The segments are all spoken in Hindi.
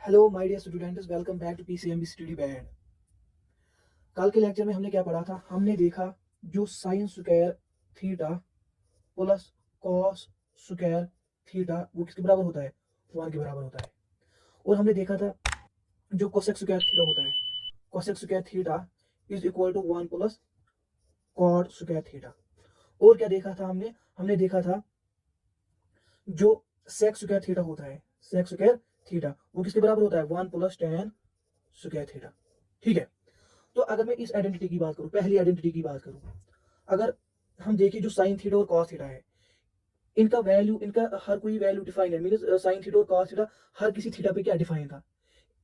Hello my dear students, welcome back to PCMB study band. कल के लेक्चर में हमने क्या पढ़ा था? हमने देखा जो sine square theta plus cos square theta वो किसके बराबर होता है? 1 के बराबर होता है। और हमने देखा था जो कोसेक स्क्वायर थीटा होता है, cosec square theta is equal to 1 plus cot square theta. और क्या देखा था हमने? हमने देखा था जो सेक स्क्वायर थीटा होता है, सेक स्क्वायर थीटा वो किसके बराबर होता है? 1 प्लस टेन स्क्वायर थीटा। ठीक है। तो अगर मैं इस आइडेंटिटी की बात करूं, पहली आइडेंटिटी की बात करूं, अगर हम देखें जो साइन थीटा और कॉस थीटा है, इनका वैल्यू, इनका हर कोई वैल्यू डिफाइन है। मींस साइन थीटा और कॉस थीटा हर किसी थीटा पे क्या डिफाइन था,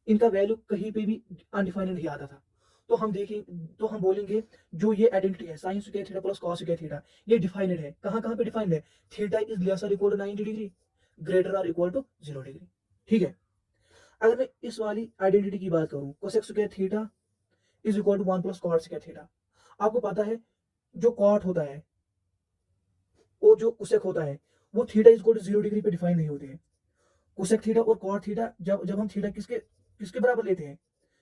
इनका वैल्यू कहीं पे भी अनडिफाइंड नहीं आता था। तो हम देखें, तो हम बोलेंगे जो ये आइडेंटिटी है sine square theta plus cos square theta, ये डिफाइंड है। कहाँ कहाँ पे डिफाइंड है? Theta is lesser equal to 90 degree, greater or equal to 0 degree. ठीक है। अगर मैं इस वाली आइडेंटिटी की बात करूं, cosec square theta is equal to 1 plus cot square theta, आपको पता है जो कॉट होता है और जो कुसेक होता है वो theta is equal to 0 degree पे डिफाइन नहीं होते हैं। कुसेक थीटा और कॉट थीटा जब जब हम थीटा किसके किसके बराबर लेते हैं?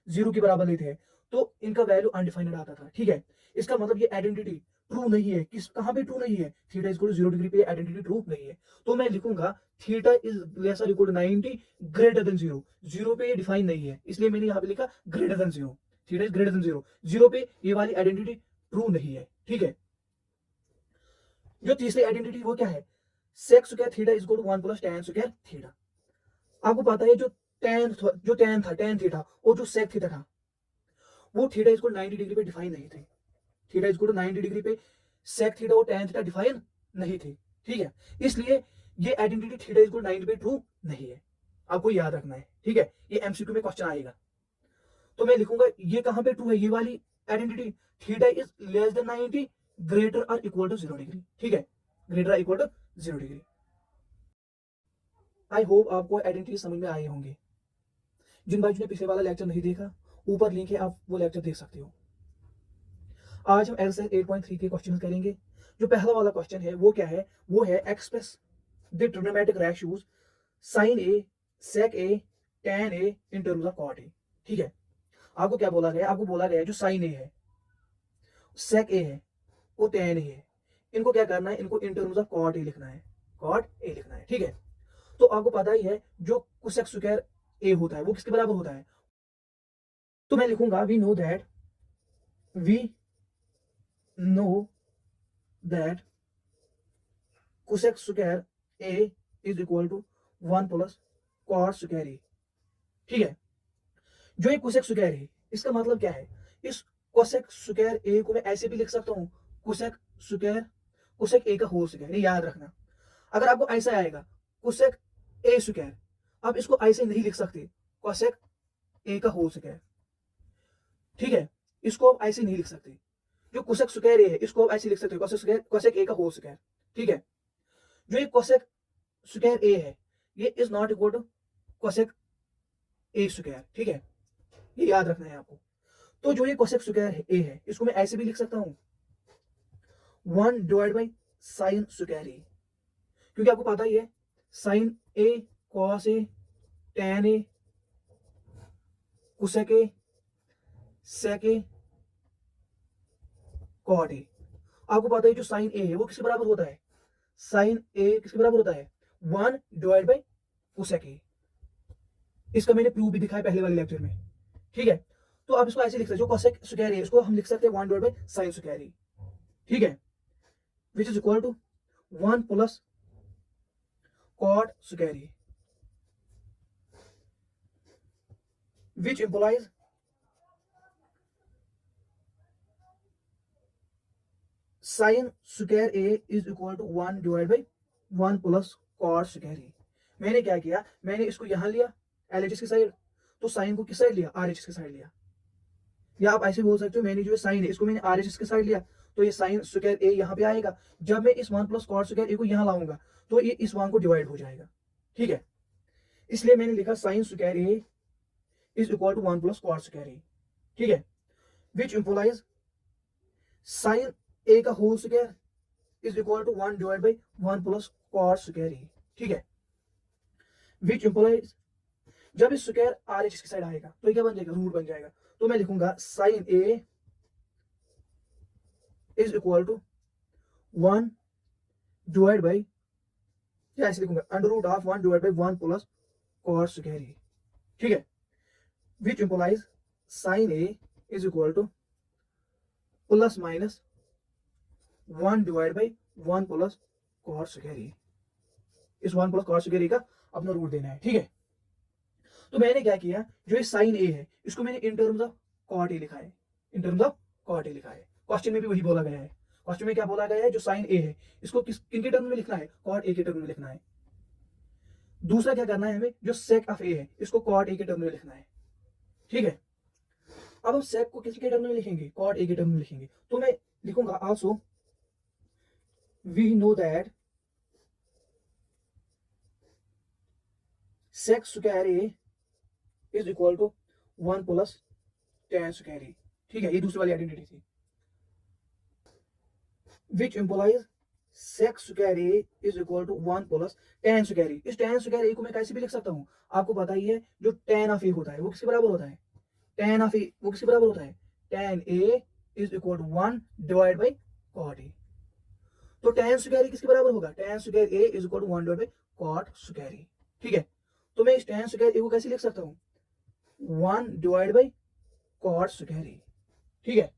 0 के बराबर लेते हैं, तो इनका वैल्यू अनडिफाइंड आता था। ठीक है। इसका मतलब ये आइडेंटिटी ट्रू नहीं है। किस कहां पे ट्रू नहीं है? Theta is equal to 0 degree पे आइडेंटिटी ट्रू नहीं है। तो मैं लिखूंगा theta is lesser equal to 90 greater than 0। 0 पे ये डिफाइन नहीं है, इसलिए मैंने यहां पे लिखा greater than 0। Theta is greater than 0, 0 पे ये वाली आइडेंटिटी ट्रू नहीं है। ठीक है। जो तीसरी आइडेंटिटी वो क्या है? Sec square theta is equal to 1 plus tan square theta. आपको पता है जो tan था, tan थीटा और जो सेक थीटा था, वो थीटा इज इक्वल 90 डिग्री पे डिफाइन नहीं थे। Theta is equal to 90 degree पे सेक थीटा और tan थीटा डिफाइन नहीं थे। ठीक है। इसलिए ये आइडेंटिटी थीटा इज इक्वल 90 पे ट्रू नहीं है। आपको याद रखना है। ठीक है। ये एमसीक्यू में क्वेश्चन आएगा। तो मैं लिखूंगा ये कहां पे ट्रू है, ये वाली identity theta is less than 90 greater और इक्वल टू 0 डिग्री। ठीक है। ग्रेटर और equal to 0 degree. I hope आपको आइडेंटिटी समझ में आए होंगे। जिन भाइयों ने पिछले वाला लेक्चर नहीं देखा, ऊपर लिंक है, आप वो लेक्चर देख सकते हो। आज हम एक्सरसाइज 8.3 के क्वेश्चन करेंगे। जो पहला वाला क्वेश्चन है वो क्या है? वो है express the trigonometric ratios sine A, sec A, tan A in terms of cot A. ठीक है। आपको क्या बोला गया? आपको बोला गया जो साइन ए है, सेक ए है और tan ए है, इनको क्या करना है? इनको in terms of cot A लिखना है, कॉट ए लिखना है। ठीक है। तो आपको पता ही है जो कोसेक स्क्वायर ए होता है वो किसके बराबर होता है? तो मैं लिखूंगा we know that cosec square A is equal to 1 plus cot square A. ठीक है। जो ये कोसेक स्क्वायर है, इसका मतलब क्या है? इस कोसेक स्क्वायर ए को मैं ऐसे भी लिख सकता हूं, कोसेक स्क्वायर, कोसेक ए का होल स्क्वायर। ये याद रखना। अगर आपको ऐसा आएगा कोसेक ए स्क्वायर, आप इसको ऐसे नहीं लिख सकते, कोसेक ए का होल स्क्वायर। ठीक है। इसको आप ऐसे नहीं लिख सकते। जो कोसेक स्क्वायर ए है इसको आप ऐसे लिख सकते हो, कोसेक स्क्वायर, कोसेक ए का होल स्क्वायर। ठीक है। जो ये कोसेक स्क्वायर ए है, ये is not equal to cosec A square. ठीक है। ये याद रखना है आपको। तो जो ये कोसेक स्क्वायर ए है इसको मैं ऐसे भी लिख सकता हूं, 1 divide by sine square A. क्योंकि आपको पता ही है sine A, cos A, tan A, cosec A, sec A, cot A. आपको पता है जो साइन ए है वो किसके बराबर होता है? साइन ए किसके बराबर होता है? 1 डिवाइड बाई कोसेक ए। इसका मैंने प्रूफ भी दिखाया पहले वाले लेक्चर में। ठीक है। तो आप इसको ऐसे लिख सकते हो, जो कोसेक स्क्वायर ए इसको हम लिख सकते हैं 1 divide by sine square A. ठीक है। Which is equal to 1 plus cot square A, which implies sin square A is equal to 1 divide by 1 plus cot square A. मैंने क्या किया? मैंने इसको यहां लिया एलएचएस की साइड, तो साइन को किस साइड लिया? आरएचएस की साइड लिया। या आप ऐसे बोल सकते हो मैंने जो साइन है इसको मैंने आरएचएस की साइड लिया, तो ये साइन स्क्वायर ए यहाँ पे आएगा। जब मैं इस 1 प्लस कॉट स्क्वायर ए को यहाँ लाऊंगा तो ये इस 1 को डिवाइड हो जाएगा। ठीक है। इसलिए मैंने लिखा sine square A is equal to 1 plus cot square A. ठीक है। विच इंप्लाइज साइन ए का whole square is equal to 1 divide by 1 plus cot square A. ठीक है। विच इंप्लाइज जब इस स्क्वायर आर एच की साइड आएगा तो ये क्या बन जाएगा, रूट बन जाएगा। तो मैं लिखूंगा sine A is equal to 1 divide by, या ऐसे लिखूंगा under root of 1 divide by 1 plus cos square A, ठीक है, which implies sine A is equal to plus minus 1 divide by 1 plus cos square A. इस 1 प्लस कॉस स्क्वायर ए का अपना रूट देना है, ठीक है। तो मैंने क्या किया, जो ये साइन ए है इसको मैंने in terms of cot A लिखा है, in terms of cot A लिखा है। क्वेश्चन में भी वही बोला गया है। क्वेश्चन में क्या बोला गया है, जो साइन ए है इसको किन के टर्म में लिखना है, कॉट ए के टर्म में लिखना है। दूसरा क्या करना है हमें, जो सेक ऑफ ए है इसको कॉट ए के टर्म में लिखना है, ठीक है। अब हम सेक को किसके टर्म में लिखेंगे, कॉट ए के टर्म में लिखेंगे। तो मैं लिखूंगा also we know that sec square A is equal to 1 plus tan square A, ठीक है, ये दूसरी वाली आइडेंटिटी थी। Which implies sec square A is equal to 1 plus tan square A. इस tan स्क्वायर ए को मैं कैसे भी लिख सकता हूं, आपको पता ही है जो tan ऑफ ए होता है वो किसके बराबर होता है, tan ऑफ ए वो किसके बराबर होता है, tan A is equal to 1 divide by cot A. तो tan स्क्वायर ए किसके बराबर होगा, tan square A is equal to 1 divide by cot square A, ठीक है। तो मैं इस tan स्क्वायर ए को कैसे लिख सकता हूं, 1 divide by cot square A, ठीक है,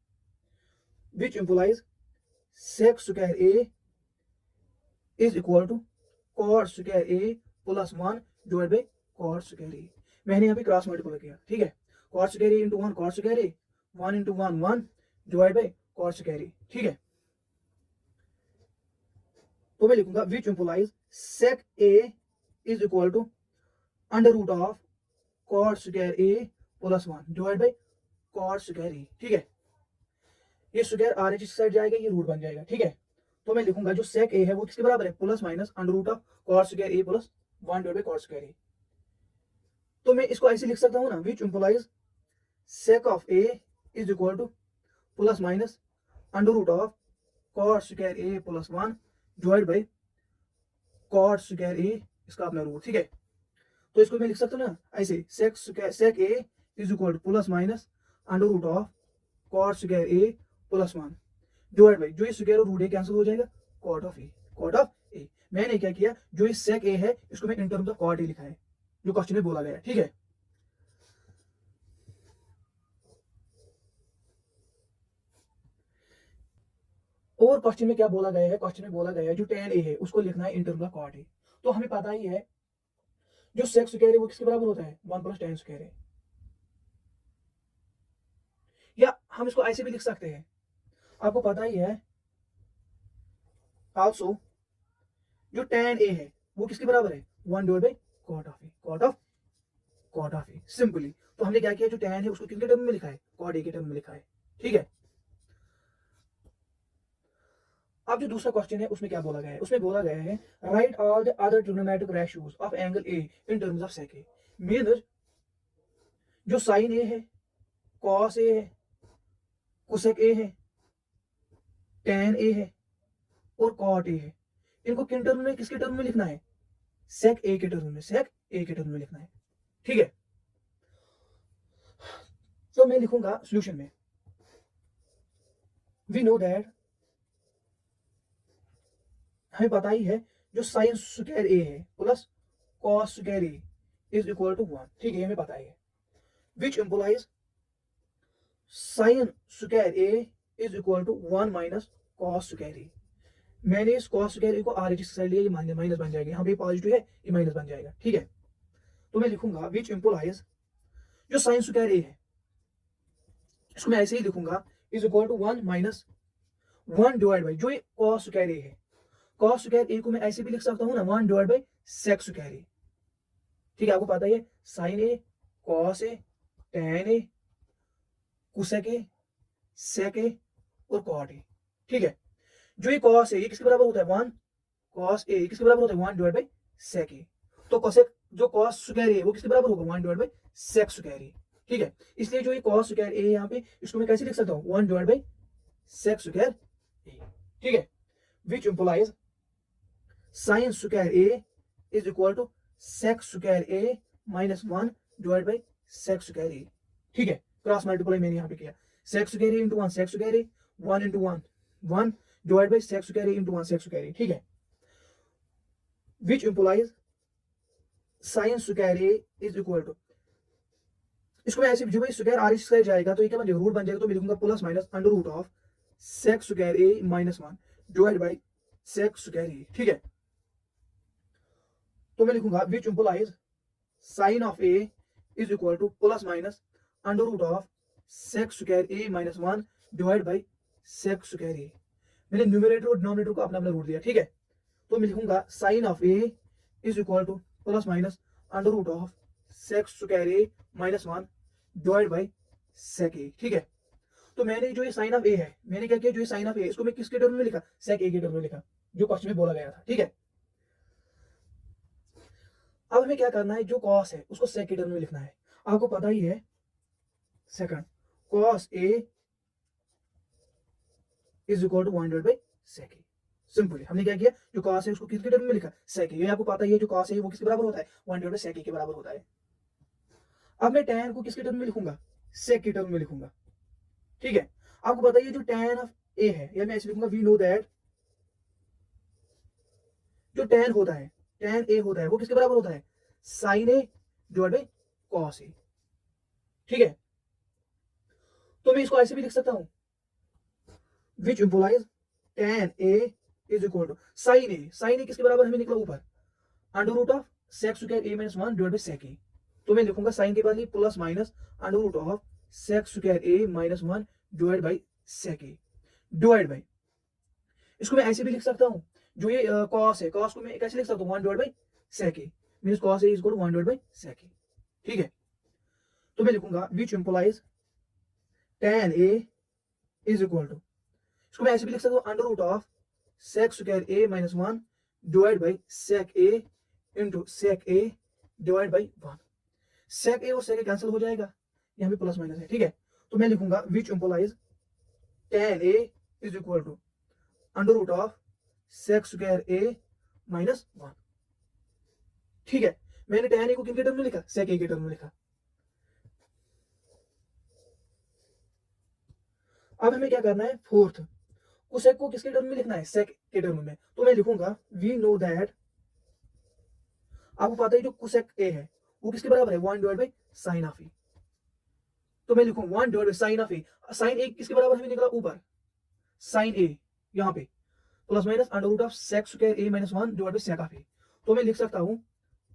which implies sec square A is equal to cot square A plus 1 divide by cot square A. मैंने यहाँ पे क्रॉस मल्टीप्लाई किया, ठीक है, cot square A into 1 cot square A, 1 into 1 1 divide by cot square A, ठीक है। तो मैं लिखूंगा which implies sec A is equal to under root of cot square A plus 1 divide by cot square A, ठीक है। ये स्क्वायर आर एच साइड जाएगा, ये रूट बन जाएगा, ठीक है। तो मैं लिखूंगा जो sec ए है वो किसके बराबर है, plus minus under root of cot square A plus 1 divide by cot square A. तो मैं इसको ऐसे लिख सकता हूं ना, which implies sec of A is equal to plus minus under root of cot square A plus 1 divide by cot square A, इसका अपना रूट, ठीक है। तो इसको मैं लिख सकता हूं ना ऐसे, sec A is equal to plus minus under root of cot square A plus 1 divide by, जो ये स्क्वायर और रूट ए कैंसिल हो जाएगा, cot of A, cot of A. मैंने क्या किया, जो ये sec ए है इसको मैं इन टर्म्स ऑफ cot ए लिखा है, जो क्वेश्चन में बोला गया है, ठीक है। और क्वेश्चन में क्या बोला गया है, क्वेश्चन में बोला गया है जो tan ए है उसको लिखना है in terms of cot A. तो हमें पता ही है जो sec स्क्वायर है वो किसके बराबर होता है, 1 प्लस tan स्क्वायर है। या हम इसको ऐसे भी लिख सकते हैं, आपको पता ही है आल्सो जो tan ए है वो किसके बराबर है, 1 divide by cot of A, cot of A, simply. तो हमने क्या किया, जो tan है उसको किसके टर्म में लिखा है, cot ए के टर्म में लिखा है, ठीक है। अब जो दूसरा क्वेश्चन है उसमें क्या बोला गया है, उसमें बोला गया है right all the other trigonometric ratios of angle A in terms of sec A. Mean जो साइन ए है, cos ए है, cosec ए है, tan ए है और cot ए है, इनको किन टर्म में, किसके टर्म में लिखना है, sec ए के टर्म में, sec ए के टर्म में लिखना है, ठीक है। तो मैं लिखूंगा सॉल्यूशन में, वी नो दैट, हमें पता ही है जो साइन स्क्वायर ए है plus cos square A is equal to 1, ठीक है, हमें पता ही है। Which implies sine square A is equal to 1 minus cos square A. मैंने इस cos स्क्वायर ए को आर एच साइड लिया, ये माइनस बन जाएगा, यहाँ पे पॉजिटिव है ये माइनस बन जाएगा, ठीक है। तो मैं लिखूंगा विच इंप्लाइज जो साइन स्क्वायर ए है इसको मैं ऐसे ही लिखूंगा is equal to 1 minus 1 divide by, जो ये cos स्क्वायर ए है, cos स्क्वायर ए को मैं ऐसे भी लिख सकता हूं ना, 1 divide by sec square A, ठीक है। आपको पता ही है साइन ए, cos ए, tan ए, cosec ए, sec ए और cot ए, ठीक है। जो ये cos है ये किसके बराबर होता है, 1, cos ए किसके बराबर होता है, 1 डिवाइड बाई sec ए। तो cosec जो cos स्क्वायर ए वो किसके बराबर होगा, 1 divide by sec square A, ठीक है। इसलिए जो ये cos स्क्वायर ए यहाँ पे इसको मैं कैसे लिख सकता हूँ, 1 divide by sec square A, ठीक है। Which implies sine square A is equal to sec square A minus 1 divide by sec square A, ठीक है, क्रॉस मल्टीप्लाई मैंने यहाँ पे किया, sec square A into one sec square A, one into one one divide by sec square A into one sec square A, ठीक है, which implies sine square A is equal to, इसको मैं ऐसे जो भाई स्क्वायर आर स्क्वायर जाएगा तो ये क्या बन जाएगा, रूट बन जाएगा, तो मैं लिखूंगा plus minus under root of sec square A minus one divide by sec square A, ठीक है, तो मैं लिखूंगा which implies sine of A is equal to plus minus under root of sec square A minus one divide by sec square A, मैंने न्यूमरेटर और डिनोमिनेटर को अपना अपना रूट दिया, ठीक है, तो मैं लिखूंगा sine of A is equal to plus minus under root of sec square A minus one divide by sec A, ठीक है, तो मैंने जो ये साइन ऑफ ए है, मैंने क्या किया, जो ये साइन ऑफ ए इसको मैं किसके टर्म में लिखा, सेक ए के टर्म में लिखा, जो क्वेश्चन में बोला गया था, ठीक है, अब हमें क्या करना है, जो कॉस है उसको सेक के टर्म में लिखना है, आपको पता ही है, second cos A is equal to one divide by sec A, simply हमने क्या किया, जो कॉस है उसको किसके टर्म में लिखा, सेक ए, ये आपको पता ही है, जो कॉस है वो किसके बराबर होता है, वन डिवाइड बाई सेक ए के बराबर होता है। अब मैं tan को किसके टर्म में लिखूंगा, सेक के टर्म में लिखूंगा, ठीक है, आपको पता ही है जो tan ऑफ ए है, या मैं ऐसे लिखूंगा वी नो दैट जो tan होता है, tan ए होता है वो किसके बराबर होता है, sine A divide by cos A, ठीक है, तो मैं इसको ऐसे भी लिख सकता हूं, which implies tan A is equal to sine A किसके बराबर हमें निकला ऊपर, under root of sec square A minus one divide by sec A, तो मैं लिखूंगा साइन के बाद plus minus under root of sec square A minus one divide by sec A divide by, इसको मैं ऐसे भी लिख सकता हूँ, जो ये कॉस है, कॉस को मैं कैसे लिख सकता हूँ, one divide by sec A, means cos A is equal to one divide by sec A, ठीक है, तो मैं लिखूंगा which implies tan A is equal to, इसको मैं ऐसे भी लिख सकता हूँ, under root of sec square A minus one divide by sec A into sec A divide by one, sec A और सेक ए कैंसिल हो जाएगा, यहाँ पे प्लस माइनस है, ठीक है, तो मैं लिखूंगा which implies tan A is equal to under root of sec square A minus one, ठीक है, मैंने tan ए को किन के टर्म में लिखा, सेक ए के टर्म में लिखा। अब हमें क्या करना है, फोर्थ कोसेक को किसके टर्म में लिखना है, सेक के टर्म में, तो मैं लिखूंगा वी नो दैट, आपको पता है जो कोसेक ए है वो किसके बराबर है, one divide by sine of A, तो मैं लिखूं one divide by sine of A, sine A किसके बराबर हमें निकला ऊपर, साइन ए, यहाँ पे plus minus under root of sec square A minus one divide by sec of A, तो मैं लिख सकता हूँ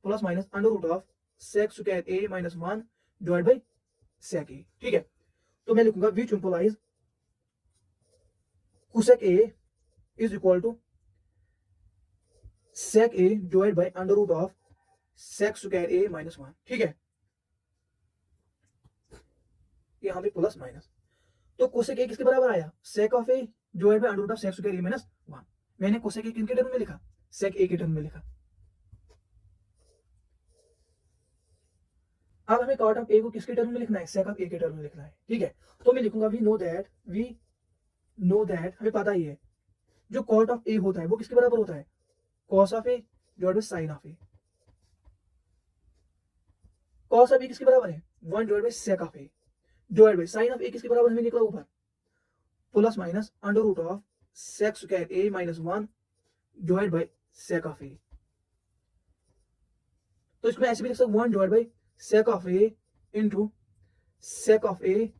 plus minus under root of sec square A minus one divide by sec A, ठीक है, तो मैं लिखूंगा which implies cosec A is equal to sec A divide by under root of sec square A minus one, ठीक है, यहाँ पे प्लस माइनस, तो कोसेक ए किसके बराबर आया, sec of A divide by under root of sec square A minus one, मैंने कोसेक ए किनके टर्म में लिखा, सेक ए के टर्म में लिखा। अब हमें कॉट ऑफ ए को किसके टर्म में लिखना है, सेक ऑफ ए के टर्म में लिखना है, ठीक है, तो मैं लिखूंगा वी नो दैट हमें पता ही है जो कॉट ऑफ ए होता है वो किसके बराबर होता है, cos of A divide by sine of A, cos of A किसके बराबर है, one divide by sec of A divide by sine of A किसके बराबर हमें निकला ऊपर, plus minus under root of sec square A minus one divide by sec of A, तो इसमें ऐसे भी लिख सकते one divide by sec of A into sec of A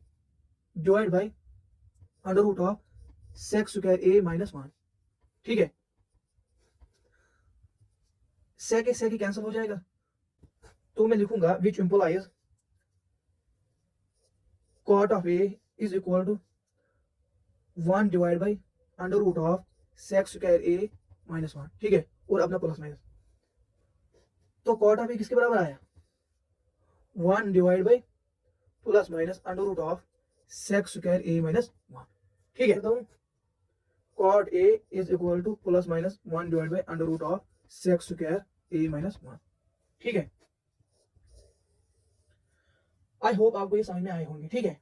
divide by under root of sec square A minus one, ठीक है, सेक ए कैंसिल हो जाएगा, तो मैं लिखूंगा which implies cot of A is equal to one divide by under root of sec square A minus one, ठीक है, और अपना प्लस माइनस, तो कॉट ऑफ ए किसके बराबर आया, one divide by plus minus under root of sec square A minus one, ठीक है, तो cot A is equal to plus minus one divide by under root of sec square A minus one, ठीक है, आई होप आपको ये समझ में आए होंगे, ठीक है।